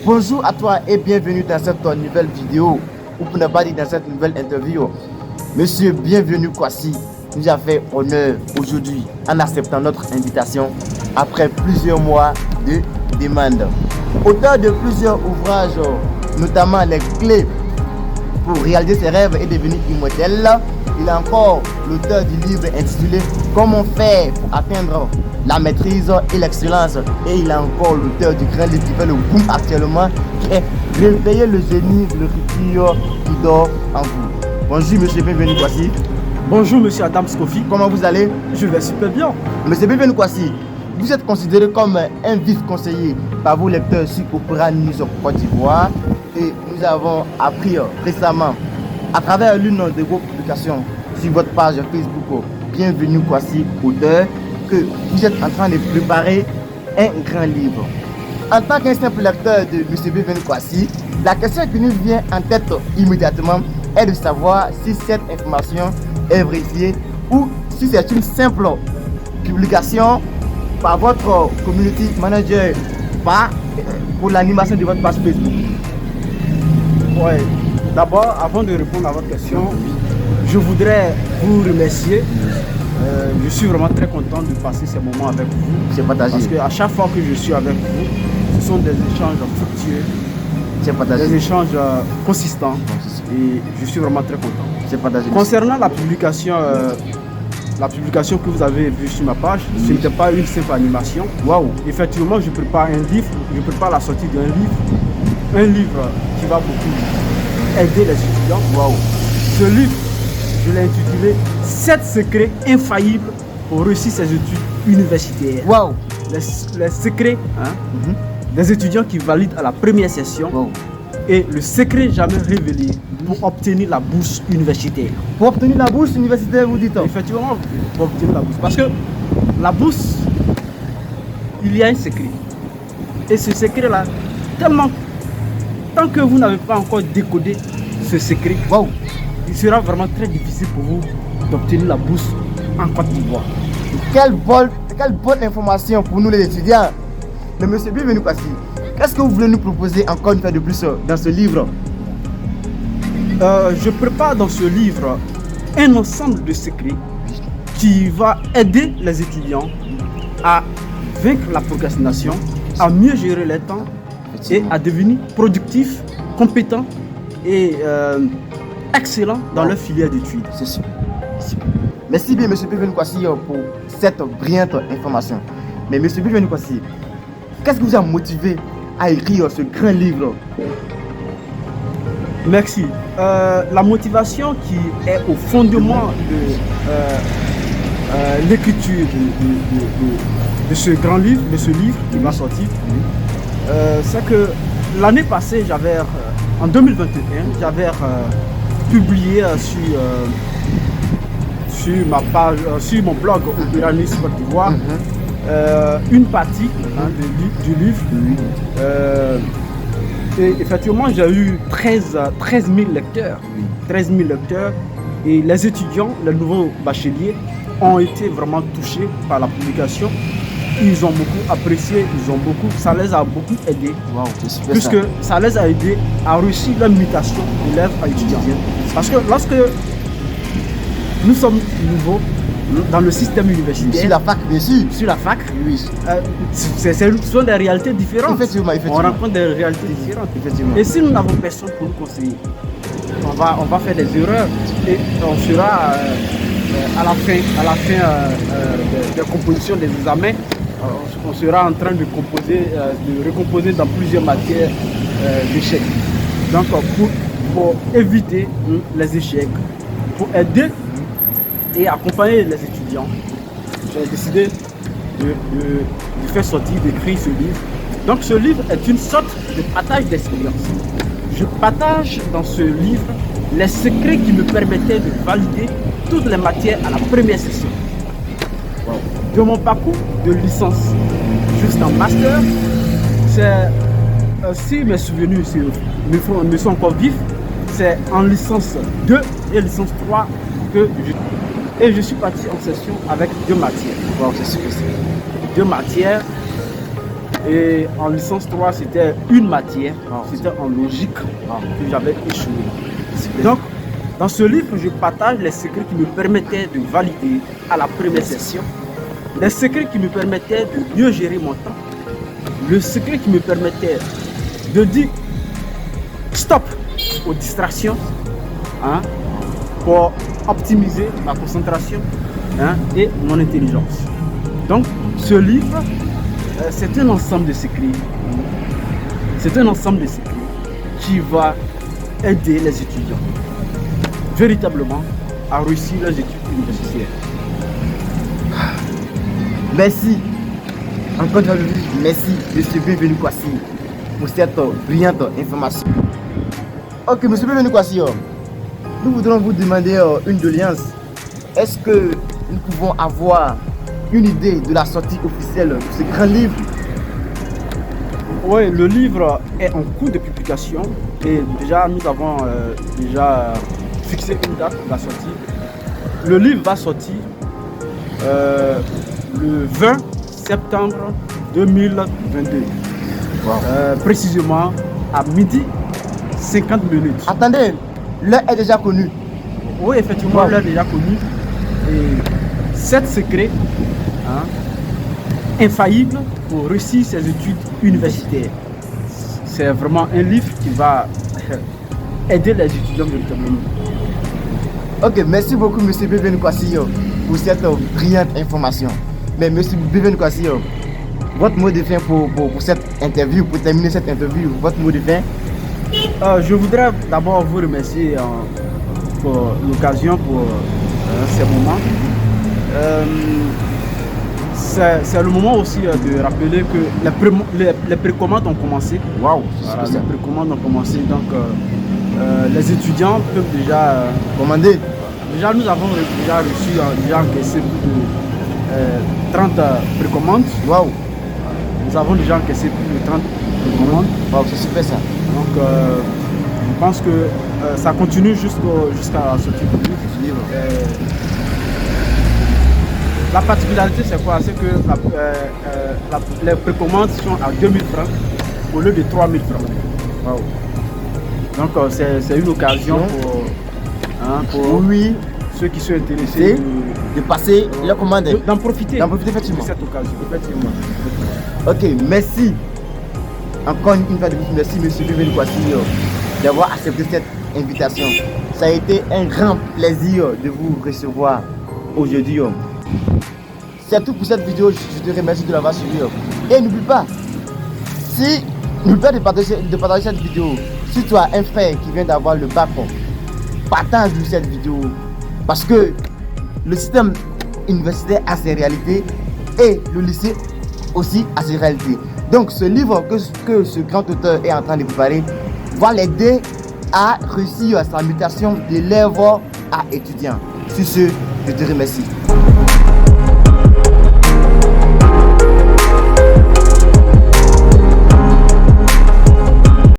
Bonjour à toi et bienvenue dans cette nouvelle vidéo, ou pour ne pas dire dans cette nouvelle interview. Monsieur Bienvenu Kwasi nous a fait honneur aujourd'hui en acceptant notre invitation après plusieurs mois de demande. Auteur de plusieurs ouvrages, notamment les clés pour réaliser ses rêves et devenir immortel, il est encore l'auteur du livre intitulé Comment faire pour atteindre la maîtrise et l'excellence. Et il est encore l'auteur du grand livre qui fait le boom actuellement, qui est Réveiller le génie de l'écriture qui dort en vous. Bonjour monsieur Bienvenu Kwasi. Bonjour monsieur Adam Skofi. Comment vous allez? Je vais super bien. Monsieur Bienvenu Kwasi, vous êtes considéré comme un vice-conseiller par vos lecteurs sur Opera News Côte d'Ivoire. Et nous avons appris récemment, à travers l'une de vos publications sur votre page Facebook Bienvenu Kwasi auteur, que vous êtes en train de préparer un grand livre. En tant qu'un simple lecteur de M. Bienvenu Kwasi, la question qui nous vient en tête immédiatement est de savoir si cette information est vérifiée ou si c'est une simple publication par votre community manager pour l'animation de votre page Facebook. Ouais. D'abord, avant de répondre à votre question, je voudrais vous remercier. Je suis vraiment très content de passer ces moments avec vous. C'est partagé. Parce qu'à chaque fois que je suis avec vous, ce sont des échanges fructueux, C'est partagé. des échanges consistants. Et je suis vraiment très content. C'est partagé. Concernant la publication que vous avez vue sur ma page, ce n'était pas une simple animation. Waouh. Effectivement, je prépare un livre, je prépare la sortie d'un livre. Un livre qui va beaucoup aider les étudiants. Waouh. Ce livre, je l'ai intitulé 7 secrets infaillibles pour réussir ses études universitaires. Waouh. Les secrets des étudiants qui valident à la première session. Wow. Et le secret jamais révélé pour obtenir la bourse universitaire. Pour obtenir la bourse universitaire, vous dites? Effectivement, pour obtenir la bourse. Parce que la bourse, il y a un secret. Et ce secret-là, tant que vous n'avez pas encore décodé ce secret, Wow. il sera vraiment très difficile pour vous d'obtenir la bourse en Côte d'Ivoire. Quelle bonne information pour nous les étudiants. Mais monsieur Bienvenu Kwasi, qu'est-ce que vous voulez nous proposer encore une fois de plus dans ce livre? Je prépare dans ce livre un ensemble de secrets qui va aider les étudiants à vaincre la procrastination, à mieux gérer les temps et à devenir productifs, compétents et excellents dans leur filière d'études. C'est super. Merci bien monsieur Bienvenu Kwasi pour cette brillante information. Mais monsieur Bienvenu Kwasi, qu'est-ce qui vous a motivé à écrire ce grand livre? Merci. La motivation qui est au fondement de l'écriture de ce grand livre, de ce livre qui va sortir, c'est que l'année passée, en 2021, j'avais publié sur ma page, sur mon blog Opera News Côte d'Ivoire, une partie du livre. Et effectivement, j'ai eu 13 000 lecteurs. 13 000 lecteurs. Et les étudiants, les nouveaux bacheliers, ont été vraiment touchés par la publication. Ils ont beaucoup apprécié, ça les a beaucoup aidés. Wow, c'est super. Puisque ça les a aidés à réussir leur mutation d'élève à étudiant. Parce que lorsque nous sommes nouveaux dans le système universitaire, Sur la fac, bien sûr. sur la fac, Oui. ce sont des réalités différentes. Effectivement. On rencontre des réalités différentes. Effectivement. Et si nous n'avons personne pour nous conseiller, on va faire des erreurs et on sera à la fin des compositions des examens, on sera en train de recomposer dans plusieurs matières d'échecs. Donc pour éviter les échecs, pour aider et accompagner les étudiants, j'ai décidé de faire sortir, d'écrire ce livre. Donc ce livre est une sorte de partage d'expérience. Je partage dans ce livre les secrets qui me permettaient de valider toutes les matières à la première session. De mon parcours de licence jusqu'en master, si mes souvenirs me sont encore vifs, c'est en licence 2 et licence 3 que je suis parti en session avec 2 matières. Wow, c'est super. 2 matières. Et en licence 3, c'était une matière, c'était en logique que j'avais échoué. Donc, dans ce livre, je partage les secrets qui me permettaient de valider à la première session, les secrets qui me permettaient de mieux gérer mon temps, le secret qui me permettait de dire stop aux distractions, hein, pour optimiser ma concentration, hein, et mon intelligence. Donc, ce livre, c'est un ensemble de secrets. C'est un ensemble de secrets qui va aider les étudiants véritablement à réussir leurs études universitaires. Merci. Encore une fois, merci, M. Bienvenu Kwasi, pour cette brillante information. Ok, M. Bienvenu Kwasi, nous voudrons vous demander une doléance. Est-ce que nous pouvons avoir une idée de la sortie officielle de ce grand livre? Oui, le livre est en cours de publication et déjà nous avons fixé une date de la sortie. Le livre va sortir le 20 septembre 2022, précisément à midi 50 minutes. Attendez, l'heure est déjà connue. Oui, effectivement, l'heure est déjà connue. Et 7 secrets, hein, infaillibles pour réussir ses études universitaires. C'est vraiment un livre qui va aider les étudiants véritablement. Ok, merci beaucoup M. Bienvenu Kwasi pour cette brillante information. Mais M. Bienvenu Kwasi, votre mot de fin pour cette interview, pour terminer cette interview, votre mot de fin? Je voudrais d'abord vous remercier pour l'occasion, pour ces moments. C'est le moment aussi de rappeler que les précommandes ont commencé. Waouh, voilà, les précommandes ont commencé, donc les étudiants peuvent déjà commander. Déjà, nous avons déjà reçu, déjà encaissé plus de 30 précommandes. Waouh. Nous avons déjà encaissé plus de 30 précommandes. Waouh, c'est super ça. Donc, je pense que ça continue jusqu'à la sortie du livre. La particularité, c'est quoi? C'est que les précommandes sont à 2000 francs au lieu de 3000 francs. Wow. Donc, c'est une occasion pour oui, ceux qui sont intéressés de passer la commande. D'en profiter. D'en profiter, effectivement. De cette occasion. Effectivement. Ok, merci. Encore une fois de plus, merci M. Bienvenu Kwasi d'avoir accepté cette invitation. Ça a été un grand plaisir de vous recevoir aujourd'hui. C'est tout pour cette vidéo, je te remercie de l'avoir suivi. Et n'oublie pas, de partager cette vidéo. Si tu as un frère qui vient d'avoir le bac, partage-lui cette vidéo. Parce que le système universitaire a ses réalités et le lycée aussi a ses réalités. Donc ce livre que ce grand auteur est en train de préparer va l'aider à réussir sa mutation d'élève à étudiant. Sur ce, je te remercie.